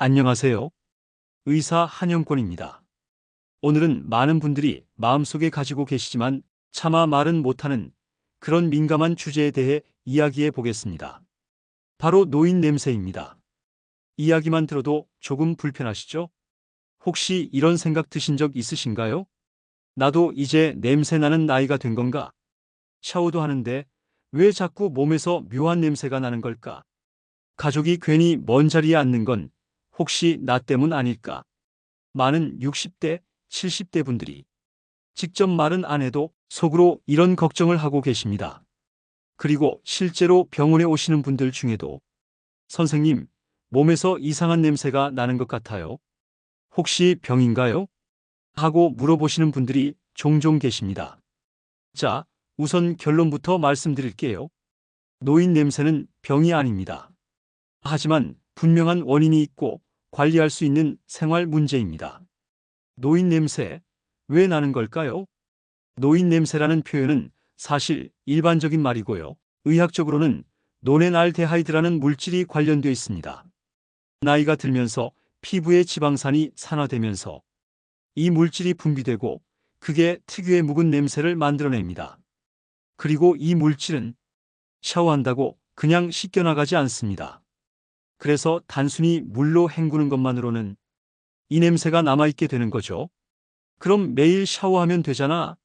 안녕하세요. 의사 한영권입니다. 오늘은 많은 분들이 마음속에 가지고 계시지만 차마 말은 못하는 그런 민감한 주제에 대해 이야기해 보겠습니다. 바로 노인 냄새입니다. 이야기만 들어도 조금 불편하시죠? 혹시 이런 생각 드신 적 있으신가요? 나도 이제 냄새 나는 나이가 된 건가? 샤워도 하는데 왜 자꾸 몸에서 묘한 냄새가 나는 걸까? 가족이 괜히 먼 자리에 앉는 건 혹시 나 때문 아닐까? 많은 60대, 70대 분들이 직접 말은 안 해도 속으로 이런 걱정을 하고 계십니다. 그리고 실제로 병원에 오시는 분들 중에도 선생님, 몸에서 이상한 냄새가 나는 것 같아요. 혹시 병인가요? 하고 물어보시는 분들이 종종 계십니다. 자, 우선 결론부터 말씀드릴게요. 노인 냄새는 병이 아닙니다. 하지만 분명한 원인이 있고 관리할 수 있는 생활 문제입니다. 노인 냄새, 왜 나는 걸까요? 노인 냄새라는 표현은 사실 일반적인 말이고요. 의학적으로는 노넨알데하이드라는 물질이 관련되어 있습니다. 나이가 들면서 피부의 지방산이 산화되면서 이 물질이 분비되고 그게 특유의 묵은 냄새를 만들어냅니다. 그리고 이 물질은 샤워한다고 그냥 씻겨나가지 않습니다. 그래서 단순히 물로 헹구는 것만으로는 이 냄새가 남아있게 되는 거죠. 그럼 매일 샤워하면 되잖아.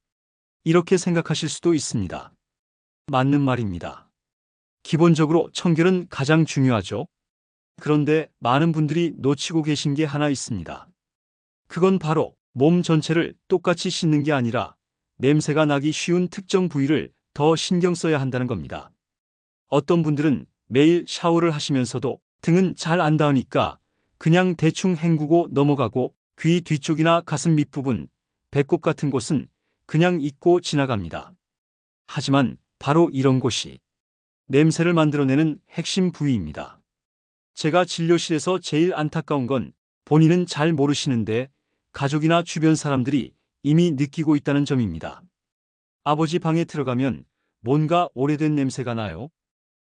이렇게 생각하실 수도 있습니다. 맞는 말입니다. 기본적으로 청결은 가장 중요하죠. 그런데 많은 분들이 놓치고 계신 게 하나 있습니다. 그건 바로 몸 전체를 똑같이 씻는 게 아니라 냄새가 나기 쉬운 특정 부위를 더 신경 써야 한다는 겁니다. 어떤 분들은 매일 샤워를 하시면서도 등은 잘 안 닿으니까 그냥 대충 헹구고 넘어가고 귀 뒤쪽이나 가슴 밑부분, 배꼽 같은 곳은 그냥 잊고 지나갑니다. 하지만 바로 이런 곳이 냄새를 만들어내는 핵심 부위입니다. 제가 진료실에서 제일 안타까운 건 본인은 잘 모르시는데 가족이나 주변 사람들이 이미 느끼고 있다는 점입니다. 아버지 방에 들어가면 뭔가 오래된 냄새가 나요.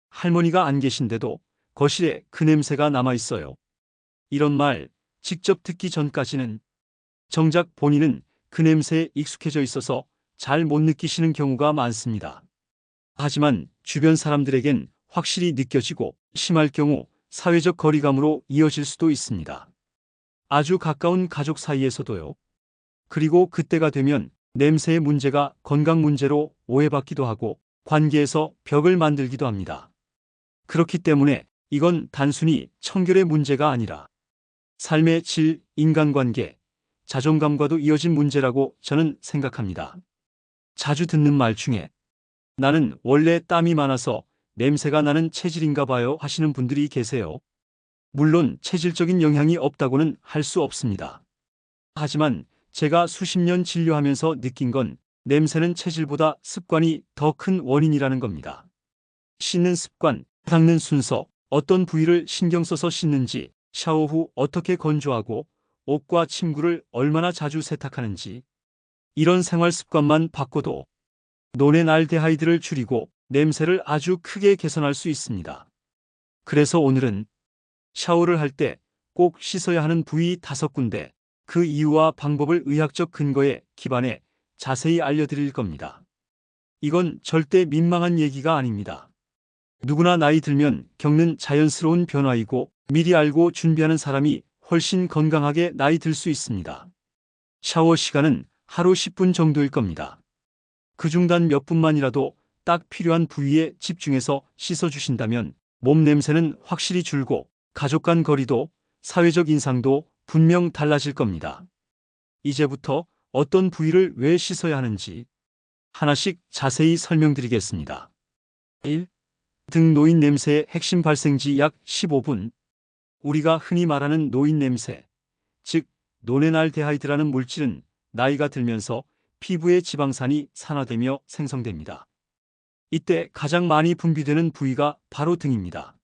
할머니가 안 계신데도 거실에 그 냄새가 남아 있어요. 이런 말 직접 듣기 전까지는 정작 본인은 그 냄새에 익숙해져 있어서 잘 못 느끼시는 경우가 많습니다. 하지만 주변 사람들에겐 확실히 느껴지고 심할 경우 사회적 거리감으로 이어질 수도 있습니다. 아주 가까운 가족 사이에서도요. 그리고 그때가 되면 냄새의 문제가 건강 문제로 오해받기도 하고 관계에서 벽을 만들기도 합니다. 그렇기 때문에 이건 단순히 청결의 문제가 아니라 삶의 질, 인간관계, 자존감과도 이어진 문제라고 저는 생각합니다. 자주 듣는 말 중에 나는 원래 땀이 많아서 냄새가 나는 체질인가 봐요 하시는 분들이 계세요. 물론 체질적인 영향이 없다고는 할 수 없습니다. 하지만 제가 수십 년 진료하면서 느낀 건 냄새는 체질보다 습관이 더 큰 원인이라는 겁니다. 씻는 습관, 닦는 순서, 어떤 부위를 신경 써서 씻는지, 샤워 후 어떻게 건조하고 옷과 침구를 얼마나 자주 세탁하는지, 이런 생활 습관만 바꿔도 노넨알데하이드를 줄이고 냄새를 아주 크게 개선할 수 있습니다. 그래서 오늘은 샤워를 할 때 꼭 씻어야 하는 부위 5군데, 그 이유와 방법을 의학적 근거에 기반해 자세히 알려드릴 겁니다. 이건 절대 민망한 얘기가 아닙니다. 누구나 나이 들면 겪는 자연스러운 변화이고 미리 알고 준비하는 사람이 훨씬 건강하게 나이 들 수 있습니다. 샤워 시간은 하루 10분 정도일 겁니다. 그중 단 몇 분만이라도 딱 필요한 부위에 집중해서 씻어주신다면 몸 냄새는 확실히 줄고 가족 간 거리도 사회적 인상도 분명 달라질 겁니다. 이제부터 어떤 부위를 왜 씻어야 하는지 하나씩 자세히 설명드리겠습니다. 1. 등 노인 냄새의 핵심 발생지 약 15분. 우리가 흔히 말하는 노인 냄새, 즉 노넨알데하이드라는 물질은 나이가 들면서 피부의 지방산이 산화되며 생성됩니다. 이때 가장 많이 분비되는 부위가 바로 등입니다.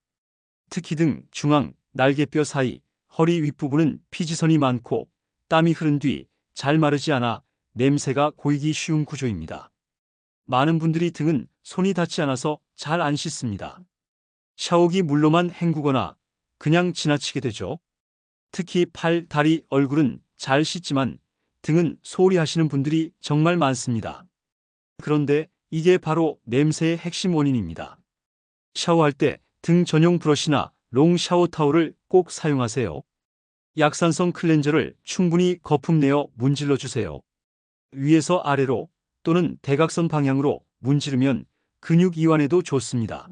특히 등, 중앙, 날개뼈 사이, 허리 윗부분은 피지선이 많고 땀이 흐른 뒤 잘 마르지 않아 냄새가 고이기 쉬운 구조입니다. 많은 분들이 등은 손이 닿지 않아서 잘 안 씻습니다. 샤워기 물로만 헹구거나 그냥 지나치게 되죠. 특히 팔, 다리, 얼굴은 잘 씻지만 등은 소홀히 하시는 분들이 정말 많습니다. 그런데 이게 바로 냄새의 핵심 원인입니다. 샤워할 때 등 전용 브러쉬나 롱 샤워 타올을 꼭 사용하세요. 약산성 클렌저를 충분히 거품 내어 문질러 주세요. 위에서 아래로 또는 대각선 방향으로 문지르면 근육 이완에도 좋습니다.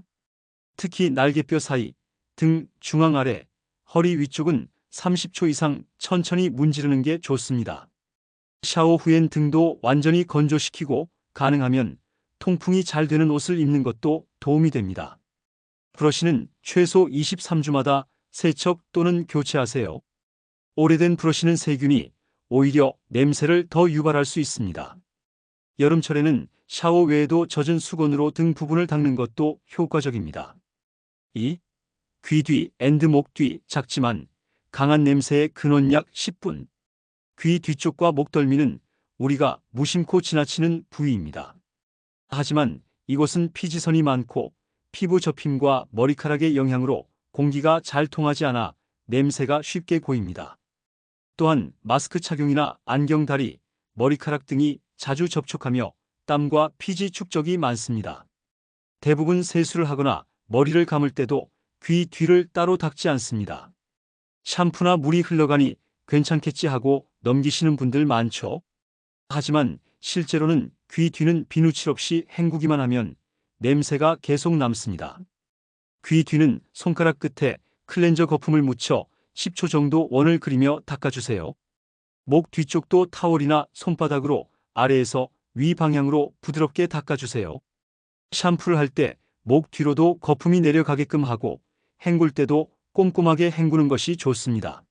특히 날개뼈 사이, 등 중앙 아래, 허리 위쪽은 30초 이상 천천히 문지르는 게 좋습니다. 샤워 후엔 등도 완전히 건조시키고 가능하면 통풍이 잘 되는 옷을 입는 것도 도움이 됩니다. 브러쉬는 최소 23주마다 세척 또는 교체하세요. 오래된 브러쉬는 세균이 오히려 냄새를 더 유발할 수 있습니다. 여름철에는 샤워 외에도 젖은 수건으로 등 부분을 닦는 것도 효과적입니다. 2. 귀 뒤 앤드 목 뒤 작지만 강한 냄새의 근원 약 10분. 귀 뒤쪽과 목덜미는 우리가 무심코 지나치는 부위입니다. 하지만 이곳은 피지선이 많고 피부 접힘과 머리카락의 영향으로 공기가 잘 통하지 않아 냄새가 쉽게 고입니다. 또한 마스크 착용이나 안경 다리, 머리카락 등이 자주 접촉하며 땀과 피지 축적이 많습니다. 대부분 세수를 하거나 머리를 감을 때도 귀 뒤를 따로 닦지 않습니다. 샴푸나 물이 흘러가니 괜찮겠지 하고 넘기시는 분들 많죠. 하지만 실제로는 귀 뒤는 비누칠 없이 헹구기만 하면 냄새가 계속 남습니다. 귀 뒤는 손가락 끝에 클렌저 거품을 묻혀 10초 정도 원을 그리며 닦아주세요. 목 뒤쪽도 타월이나 손바닥으로 아래에서 위 방향으로 부드럽게 닦아주세요. 샴푸를 할 때 목 뒤로도 거품이 내려가게끔 하고 헹굴 때도 꼼꼼하게 헹구는 것이 좋습니다.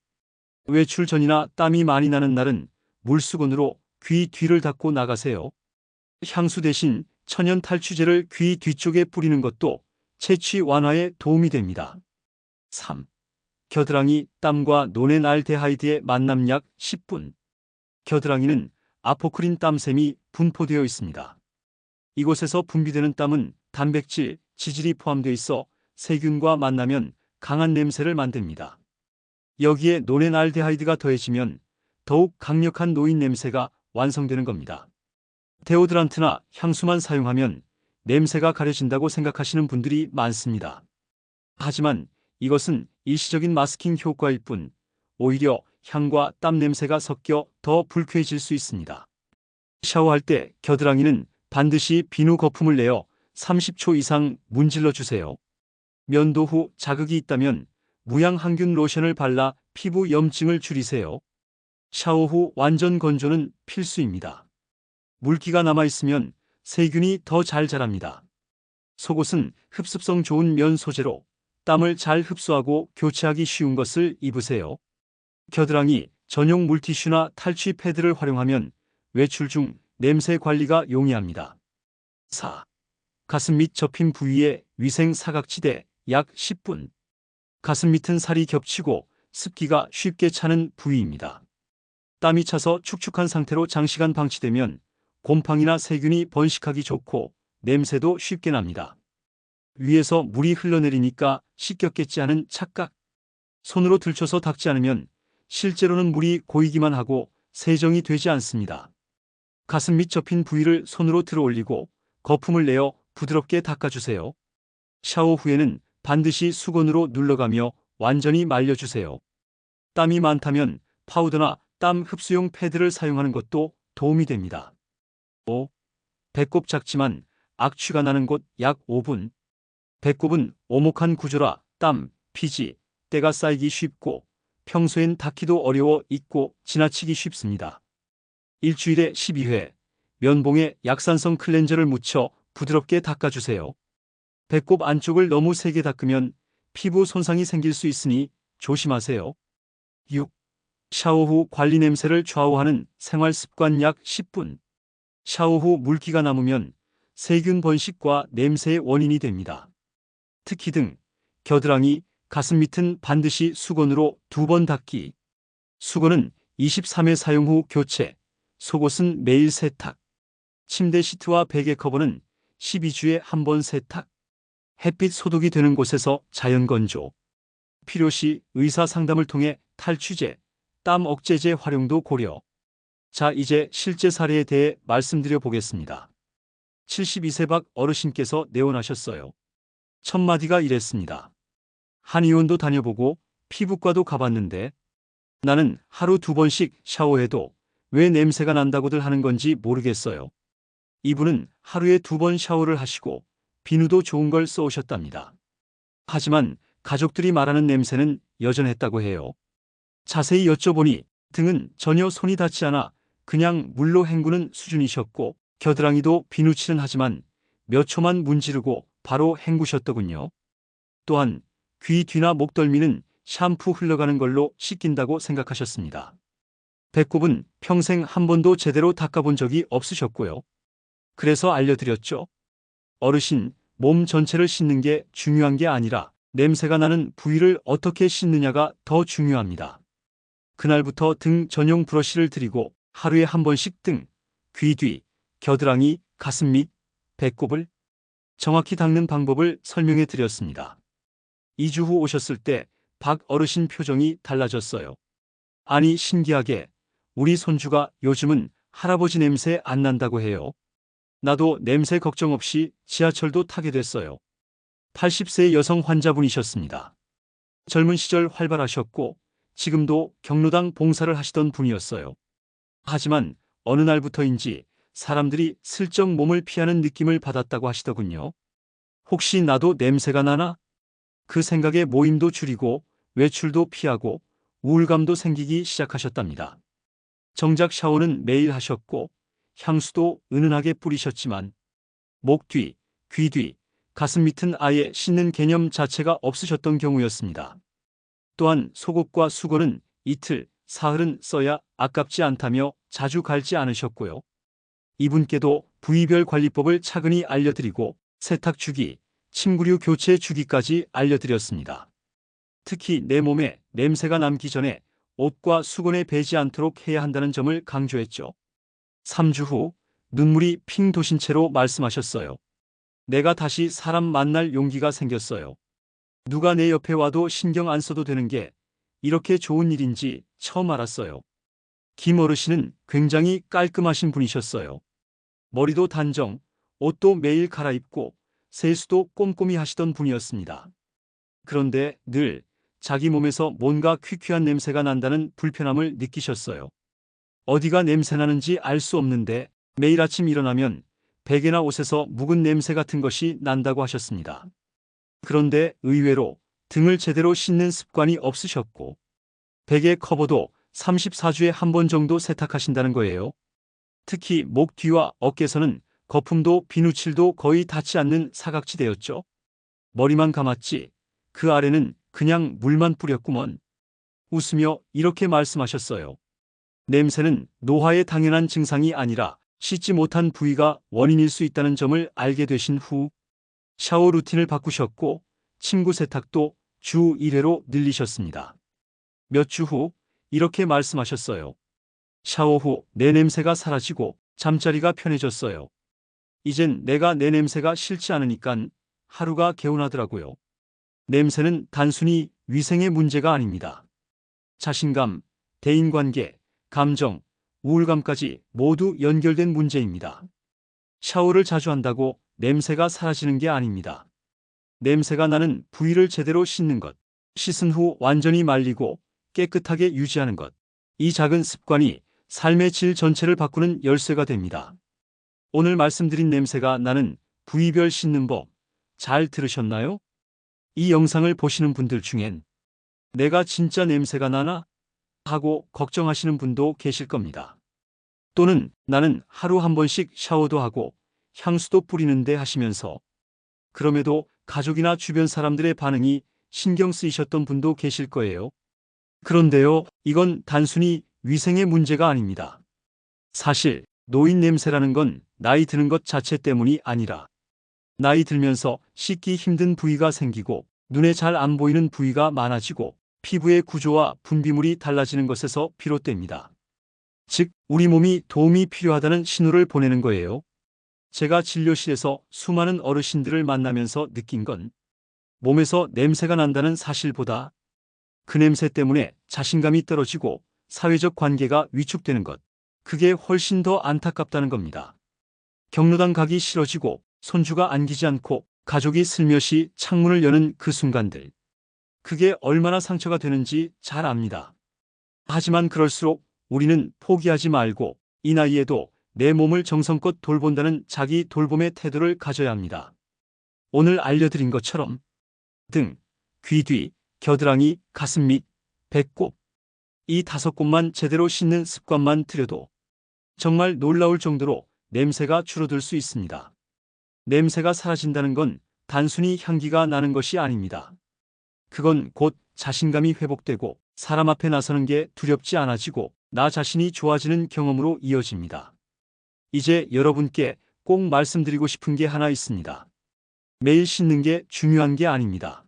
외출 전이나 땀이 많이 나는 날은 물수건으로 귀 뒤를 닦고 나가세요. 향수 대신 천연 탈취제를 귀 뒤쪽에 뿌리는 것도 채취 완화에 도움이 됩니다. 3. 겨드랑이 땀과 노넨알데하이드의 만남 약 10분. 겨드랑이는 아포크린 땀샘이 분포되어 있습니다. 이곳에서 분비되는 땀은 단백질, 지질이 포함되어 있어 세균과 만나면 강한 냄새를 만듭니다. 여기에 노넨알데하이드가 더해지면 더욱 강력한 노인 냄새가 완성되는 겁니다. 데오드란트나 향수만 사용하면 냄새가 가려진다고 생각하시는 분들이 많습니다. 하지만 이것은 일시적인 마스킹 효과일 뿐 오히려 향과 땀 냄새가 섞여 더 불쾌해질 수 있습니다. 샤워할 때 겨드랑이는 반드시 비누 거품을 내어 30초 이상 문질러 주세요. 면도 후 자극이 있다면 무향항균 로션을 발라 피부 염증을 줄이세요. 샤워 후 완전 건조는 필수입니다. 물기가 남아있으면 세균이 더 잘 자랍니다. 속옷은 흡습성 좋은 면 소재로 땀을 잘 흡수하고 교체하기 쉬운 것을 입으세요. 겨드랑이 전용 물티슈나 탈취 패드를 활용하면 외출 중 냄새 관리가 용이합니다. 4. 가슴 및 접힌 부위의 위생 사각지대 약 10분. 가슴 밑은 살이 겹치고 습기가 쉽게 차는 부위입니다. 땀이 차서 축축한 상태로 장시간 방치되면 곰팡이나 세균이 번식하기 좋고 냄새도 쉽게 납니다. 위에서 물이 흘러내리니까 씻겼겠지 하는 착각. 손으로 들춰서 닦지 않으면 실제로는 물이 고이기만 하고 세정이 되지 않습니다. 가슴 밑 접힌 부위를 손으로 들어 올리고 거품을 내어 부드럽게 닦아주세요. 샤워 후에는 반드시 수건으로 눌러가며 완전히 말려주세요. 땀이 많다면 파우더나 땀 흡수용 패드를 사용하는 것도 도움이 됩니다. 5. 배꼽 작지만 악취가 나는 곳 약 5분. 배꼽은 오목한 구조라 땀, 피지, 때가 쌓이기 쉽고 평소엔 닦기도 어려워 잊고 지나치기 쉽습니다. 일주일에 12회 면봉에 약산성 클렌저를 묻혀 부드럽게 닦아주세요. 배꼽 안쪽을 너무 세게 닦으면 피부 손상이 생길 수 있으니 조심하세요. 6. 샤워 후 관리 냄새를 좌우하는 생활 습관 약 10분. 샤워 후 물기가 남으면 세균 번식과 냄새의 원인이 됩니다. 특히 등, 겨드랑이, 가슴 밑은 반드시 수건으로 2번 닦기. 수건은 23회 사용 후 교체, 속옷은 매일 세탁. 침대 시트와 베개 커버는 12주에 1번 세탁. 햇빛 소독이 되는 곳에서 자연 건조. 필요시 의사 상담을 통해 탈취제, 땀 억제제 활용도 고려. 자, 이제 실제 사례에 대해 말씀드려 보겠습니다. 72세 박 어르신께서 내원하셨어요. 첫 마디가 이랬습니다. 한의원도 다녀보고 피부과도 가봤는데 나는 하루 2번씩 샤워해도 왜 냄새가 난다고들 하는 건지 모르겠어요. 이분은 하루에 2번 샤워를 하시고 비누도 좋은 걸 써오셨답니다. 하지만 가족들이 말하는 냄새는 여전했다고 해요. 자세히 여쭤보니 등은 전혀 손이 닿지 않아 그냥 물로 헹구는 수준이셨고 겨드랑이도 비누칠은 하지만 몇 초만 문지르고 바로 헹구셨더군요. 또한 귀 뒤나 목덜미는 샴푸 흘러가는 걸로 씻긴다고 생각하셨습니다. 배꼽은 평생 한 번도 제대로 닦아본 적이 없으셨고요. 그래서 알려드렸죠. 어르신, 몸 전체를 씻는 게 중요한 게 아니라 냄새가 나는 부위를 어떻게 씻느냐가 더 중요합니다. 그날부터 등 전용 브러쉬를 드리고 하루에 한 번씩 등, 귀 뒤, 겨드랑이, 가슴 및 배꼽을 정확히 닦는 방법을 설명해 드렸습니다. 2주 후 오셨을 때 박 어르신 표정이 달라졌어요. 아니, 신기하게 우리 손주가 요즘은 할아버지 냄새 안 난다고 해요. 나도 냄새 걱정 없이 지하철도 타게 됐어요. 80세 여성 환자분이셨습니다. 젊은 시절 활발하셨고 지금도 경로당 봉사를 하시던 분이었어요. 하지만 어느 날부터인지 사람들이 슬쩍 몸을 피하는 느낌을 받았다고 하시더군요. 혹시 나도 냄새가 나나? 그 생각에 모임도 줄이고 외출도 피하고 우울감도 생기기 시작하셨답니다. 정작 샤워는 매일 하셨고 향수도 은은하게 뿌리셨지만 목 뒤, 귀 뒤, 가슴 밑은 아예 씻는 개념 자체가 없으셨던 경우였습니다. 또한 속옷과 수건은 이틀, 사흘은 써야 아깝지 않다며 자주 갈지 않으셨고요. 이분께도 부위별 관리법을 차근히 알려드리고 세탁 주기, 침구류 교체 주기까지 알려드렸습니다. 특히 내 몸에 냄새가 남기 전에 옷과 수건에 배지 않도록 해야 한다는 점을 강조했죠. 3주 후 눈물이 핑 도신 채로 말씀하셨어요. 내가 다시 사람 만날 용기가 생겼어요. 누가 내 옆에 와도 신경 안 써도 되는 게 이렇게 좋은 일인지 처음 알았어요. 김 어르신은 굉장히 깔끔하신 분이셨어요. 머리도 단정, 옷도 매일 갈아입고 세수도 꼼꼼히 하시던 분이었습니다. 그런데 늘 자기 몸에서 뭔가 퀴퀴한 냄새가 난다는 불편함을 느끼셨어요. 어디가 냄새나는지 알 수 없는데 매일 아침 일어나면 베개나 옷에서 묵은 냄새 같은 것이 난다고 하셨습니다. 그런데 의외로 등을 제대로 씻는 습관이 없으셨고 베개 커버도 34주에 한 번 정도 세탁하신다는 거예요. 특히 목 뒤와 어깨선은 거품도 비누칠도 거의 닿지 않는 사각지대였죠. 머리만 감았지 그 아래는 그냥 물만 뿌렸구먼. 웃으며 이렇게 말씀하셨어요. 냄새는 노화의 당연한 증상이 아니라 씻지 못한 부위가 원인일 수 있다는 점을 알게 되신 후 샤워 루틴을 바꾸셨고 침구 세탁도 주 1회로 늘리셨습니다. 몇 주 후 이렇게 말씀하셨어요. 샤워 후 내 냄새가 사라지고 잠자리가 편해졌어요. 이젠 내가 내 냄새가 싫지 않으니깐 하루가 개운하더라고요. 냄새는 단순히 위생의 문제가 아닙니다. 자신감, 대인관계, 감정, 우울감까지 모두 연결된 문제입니다. 샤워를 자주 한다고 냄새가 사라지는 게 아닙니다. 냄새가 나는 부위를 제대로 씻는 것, 씻은 후 완전히 말리고 깨끗하게 유지하는 것. 이 작은 습관이 삶의 질 전체를 바꾸는 열쇠가 됩니다. 오늘 말씀드린 냄새가 나는 부위별 씻는 법, 잘 들으셨나요? 이 영상을 보시는 분들 중엔 내가 진짜 냄새가 나나? 하고 걱정하시는 분도 계실 겁니다. 또는 나는 하루 한 번씩 샤워도 하고 향수도 뿌리는데 하시면서 그럼에도 가족이나 주변 사람들의 반응이 신경 쓰이셨던 분도 계실 거예요. 그런데요, 이건 단순히 위생의 문제가 아닙니다. 사실 노인 냄새라는 건 나이 드는 것 자체 때문이 아니라 나이 들면서 씻기 힘든 부위가 생기고 눈에 잘 안 보이는 부위가 많아지고 피부의 구조와 분비물이 달라지는 것에서 비롯됩니다. 즉, 우리 몸이 도움이 필요하다는 신호를 보내는 거예요. 제가 진료실에서 수많은 어르신들을 만나면서 느낀 건 몸에서 냄새가 난다는 사실보다 그 냄새 때문에 자신감이 떨어지고 사회적 관계가 위축되는 것. 그게 훨씬 더 안타깝다는 겁니다. 경로당 가기 싫어지고 손주가 안기지 않고 가족이 슬며시 창문을 여는 그 순간들. 그게 얼마나 상처가 되는지 잘 압니다. 하지만 그럴수록 우리는 포기하지 말고 이 나이에도 내 몸을 정성껏 돌본다는 자기 돌봄의 태도를 가져야 합니다. 오늘 알려드린 것처럼 등, 귀 뒤, 겨드랑이, 가슴 밑, 배꼽 이 5곳만 제대로 씻는 습관만 들여도 정말 놀라울 정도로 냄새가 줄어들 수 있습니다. 냄새가 사라진다는 건 단순히 향기가 나는 것이 아닙니다. 그건 곧 자신감이 회복되고 사람 앞에 나서는 게 두렵지 않아지고 나 자신이 좋아지는 경험으로 이어집니다. 이제 여러분께 꼭 말씀드리고 싶은 게 하나 있습니다. 매일 씻는 게 중요한 게 아닙니다.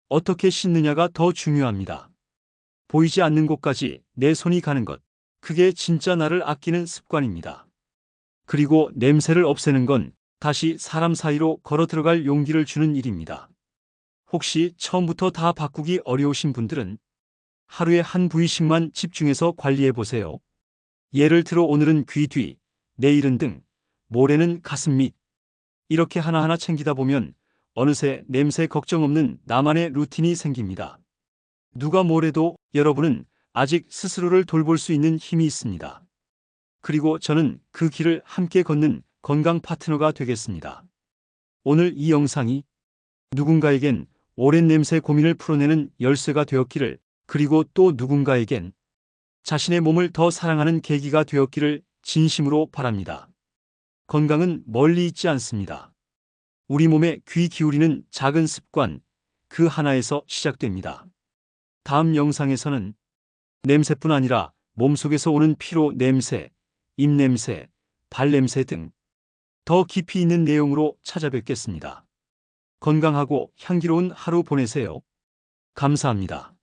어떻게 씻느냐가 더 중요합니다. 보이지 않는 곳까지 내 손이 가는 것. 그게 진짜 나를 아끼는 습관입니다. 그리고 냄새를 없애는 건 다시 사람 사이로 걸어 들어갈 용기를 주는 일입니다. 혹시 처음부터 다 바꾸기 어려우신 분들은 하루에 한 부위씩만 집중해서 관리해 보세요. 예를 들어 오늘은 귀 뒤, 내일은 등, 모레는 가슴 밑. 이렇게 하나하나 챙기다 보면 어느새 냄새 걱정 없는 나만의 루틴이 생깁니다. 누가 뭐래도 여러분은 아직 스스로를 돌볼 수 있는 힘이 있습니다. 그리고 저는 그 길을 함께 걷는 건강 파트너가 되겠습니다. 오늘 이 영상이 누군가에겐 오랜 냄새 고민을 풀어내는 열쇠가 되었기를, 그리고 또 누군가에겐 자신의 몸을 더 사랑하는 계기가 되었기를 진심으로 바랍니다. 건강은 멀리 있지 않습니다. 우리 몸에 귀 기울이는 작은 습관, 그 하나에서 시작됩니다. 다음 영상에서는 냄새뿐 아니라 몸속에서 오는 피로 냄새, 입냄새, 발냄새 등 더 깊이 있는 내용으로 찾아뵙겠습니다. 건강하고 향기로운 하루 보내세요. 감사합니다.